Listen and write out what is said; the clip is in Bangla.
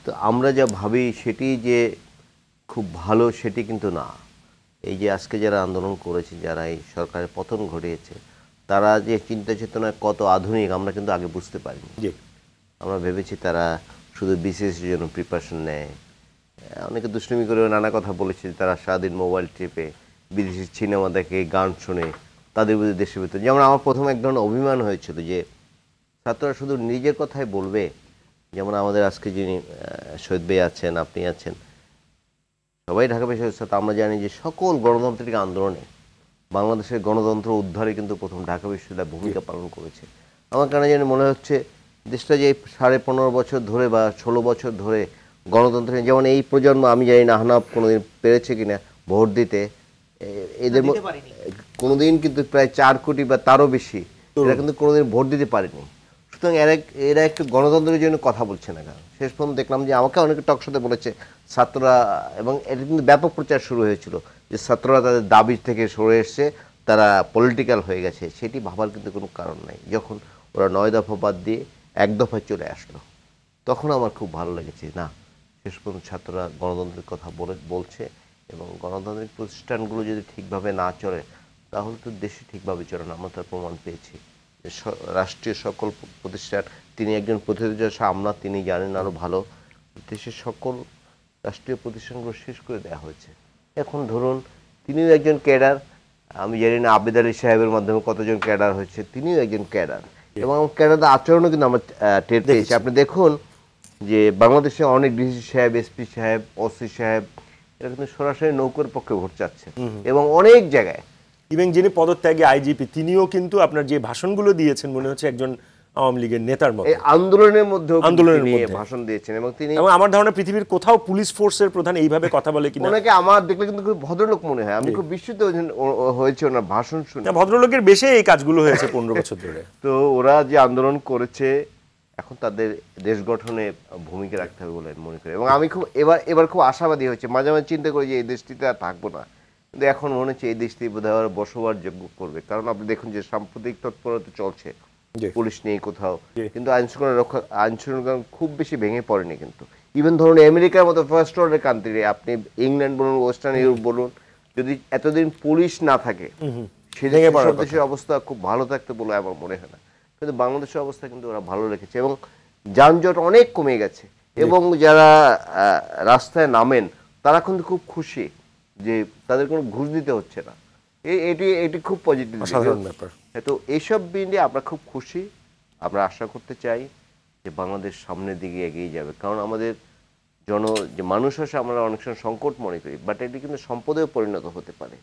তো আমরা যা ভাবি সেটি যে খুব ভালো সেটি কিন্তু না। এই যে আজকে যারা আন্দোলন করেছে, যারা এই সরকারের পতন ঘটিয়েছে, তারা যে চিন্তা চেতনায় কত আধুনিক আমরা কিন্তু আগে বুঝতে পারিনি। জি। আমরা ভেবেছি তারা শুধু বিসিএসের জন্য প্রিপারেশন নেয়। অনেকে দুষ্টুমি করে নানা কথা বলেছে, তারা সারাদিন মোবাইল টিপে বিদেশি সিনেমা দেখে, গান শুনে তাদের বিরুদ্ধে দেশের ভিতরে। যেমন আমার প্রথম এক ধরনের অভিমান হয়েছিল যে ছাত্ররা শুধু নিজের কথাই বলবে। যেমন আমাদের আজকে যিনি শহীদ ভাই আছেন, আপনি আছেন, সবাই ঢাকা বিশ্ববিদ্যালয়ের ছাত্র। আমরা জানি যে সকল গণতান্ত্রিক আন্দোলনে বাংলাদেশের গণতন্ত্র উদ্ধারে কিন্তু প্রথম ঢাকা বিশ্ববিদ্যালয় ভূমিকা পালন করেছে। আমার কেন জানি মনে হচ্ছে দেশটা যে 15.5 বছর ধরে বা 16 বছর ধরে গণতন্ত্র, যেমন এই প্রজন্ম, আমি জানি না আহনাফ কোনোদিন পেরেছে কিনা ভোট দিতে, এদের কোনোদিন কিন্তু প্রায় 4 কোটি বা তারও বেশি এরা কিন্তু কোনোদিন ভোট দিতে পারেনি। সুতরাং এরা একটু গণতন্ত্রের জন্য কথা বলছে না। কারণ শেষ পর্যন্ত দেখলাম যে আমাকে অনেকে টকশোতে বলেছে ছাত্ররা, এবং এটা কিন্তু ব্যাপক প্রচার শুরু হয়েছিল যে ছাত্ররা তাদের দাবি থেকে সরে এসছে, তারা পলিটিক্যাল হয়ে গেছে। সেটি ভাবার কিন্তু কোনো কারণ নাই। যখন ওরা 9 দফা বাদ দিয়ে 1 দফায় চলে আসলো, তখন আমার খুব ভালো লেগেছে, না শেষ পর্যন্ত ছাত্ররা গণতন্ত্রের কথা বলছে। এবং গণতান্ত্রিক প্রতিষ্ঠানগুলো যদি ঠিকভাবে না চলে তাহলে তো দেশে ঠিকভাবে চলে না। আমরা তার প্রমাণ পেয়েছি যে রাষ্ট্রীয় সকল প্রতিষ্ঠান, তিনি একজন প্রতিনিধি আমরা, তিনি জানেন আরও ভালো, দেশের সকল রাষ্ট্রীয় প্রতিষ্ঠানগুলো শেষ করে দেওয়া হয়েছে। এখন ধরুন তিনিও একজন ক্যাডার, আমি জানি না আবেদ আলী সাহেবের মাধ্যমে কতজন ক্যাডার হয়েছে, তিনিও একজন ক্যাডার, এবং ক্যাডারদের আচরণও কিন্তু আমরা টের পেয়েছি। আপনি দেখুন যে বাংলাদেশে অনেক ডিসি সাহেব, এসপি সাহেব, ওসি সাহেব এরা কিন্তু সরাসরি নৌকার পক্ষে ভোট চাচ্ছে, এবং অনেক জায়গায় ইভেন যিনি পদত্যাগী আইজিপি তিনিও কিন্তু আপনার যে ভাষণগুলো দিয়েছেন মনে হচ্ছে একজন আওয়ামী লীগের নেতার মতো। এই আন্দোলনের মধ্যে ভাষণ দিয়েছেন, এবং তিনি, এবং আমার ধারণা পৃথিবীর কোথাও পুলিশ ফোর্সের প্রধান এইভাবে কথা বলে কিনা। অনেকে আমার দেখলে কিন্তু খুব ভদ্রলোক মনে হয়। আমি খুব বিস্মিত হয়েছে ওনার ভাষণ শুনে। ভদ্রলোকের বেশে এই কাজগুলো হয়েছে 15 বছর ধরে। তো ওরা যে আন্দোলন করেছে, এখন তাদের দেশ গঠনে ভূমিকা রাখতে হবে বলে মনে করি। এবং আমি খুব এবার খুব আশাবাদী হয়েছে। মাঝে মাঝে চিন্তা করি যে এই দেশটিতে আর থাকবো না, কিন্তু এখন মনে হচ্ছে এই দেশটি বোধহয় বসবাস যোগ্য করবে। কারণ আপনি দেখুন যে সাম্প্রতিক তৎপরতা চলছে পুলিশ নিয়ে কোথাও, কিন্তু আইনশৃঙ্খলা খুব বেশি ভেঙে পড়েনি। কিন্তু ইভেন ধরুন আমেরিকার মতো ফার্স্ট ওয়ার্ল্ডের কান্ট্রি, আপনি ইংল্যান্ড বলুন, ওয়েস্টার্ন ইউরোপ বলুন, যদি এতদিন পুলিশ না থাকে দেশের অবস্থা খুব ভালো থাকতে বলে আমার মনে হয় না। কিন্তু বাংলাদেশের অবস্থা কিন্তু ওরা ভালো রেখেছে, এবং যানজট অনেক কমে গেছে। এবং যারা রাস্তায় নামেন তারা কিন্তু খুব খুশি যে তাদের কোনো ঘুষ দিতে হচ্ছে না। এটি খুব পজিটিভ ব্যাপার। তো এইসব নিয়ে আমরা খুব খুশি। আমরা আশা করতে চাই যে বাংলাদেশ সামনের দিকে এগিয়ে যাবে। কারণ আমাদের যে মানুষ আসে আমরা অনেক সময় সংকট মনে করি, বাট এটি কিন্তু সম্পদেও পরিণত হতে পারে।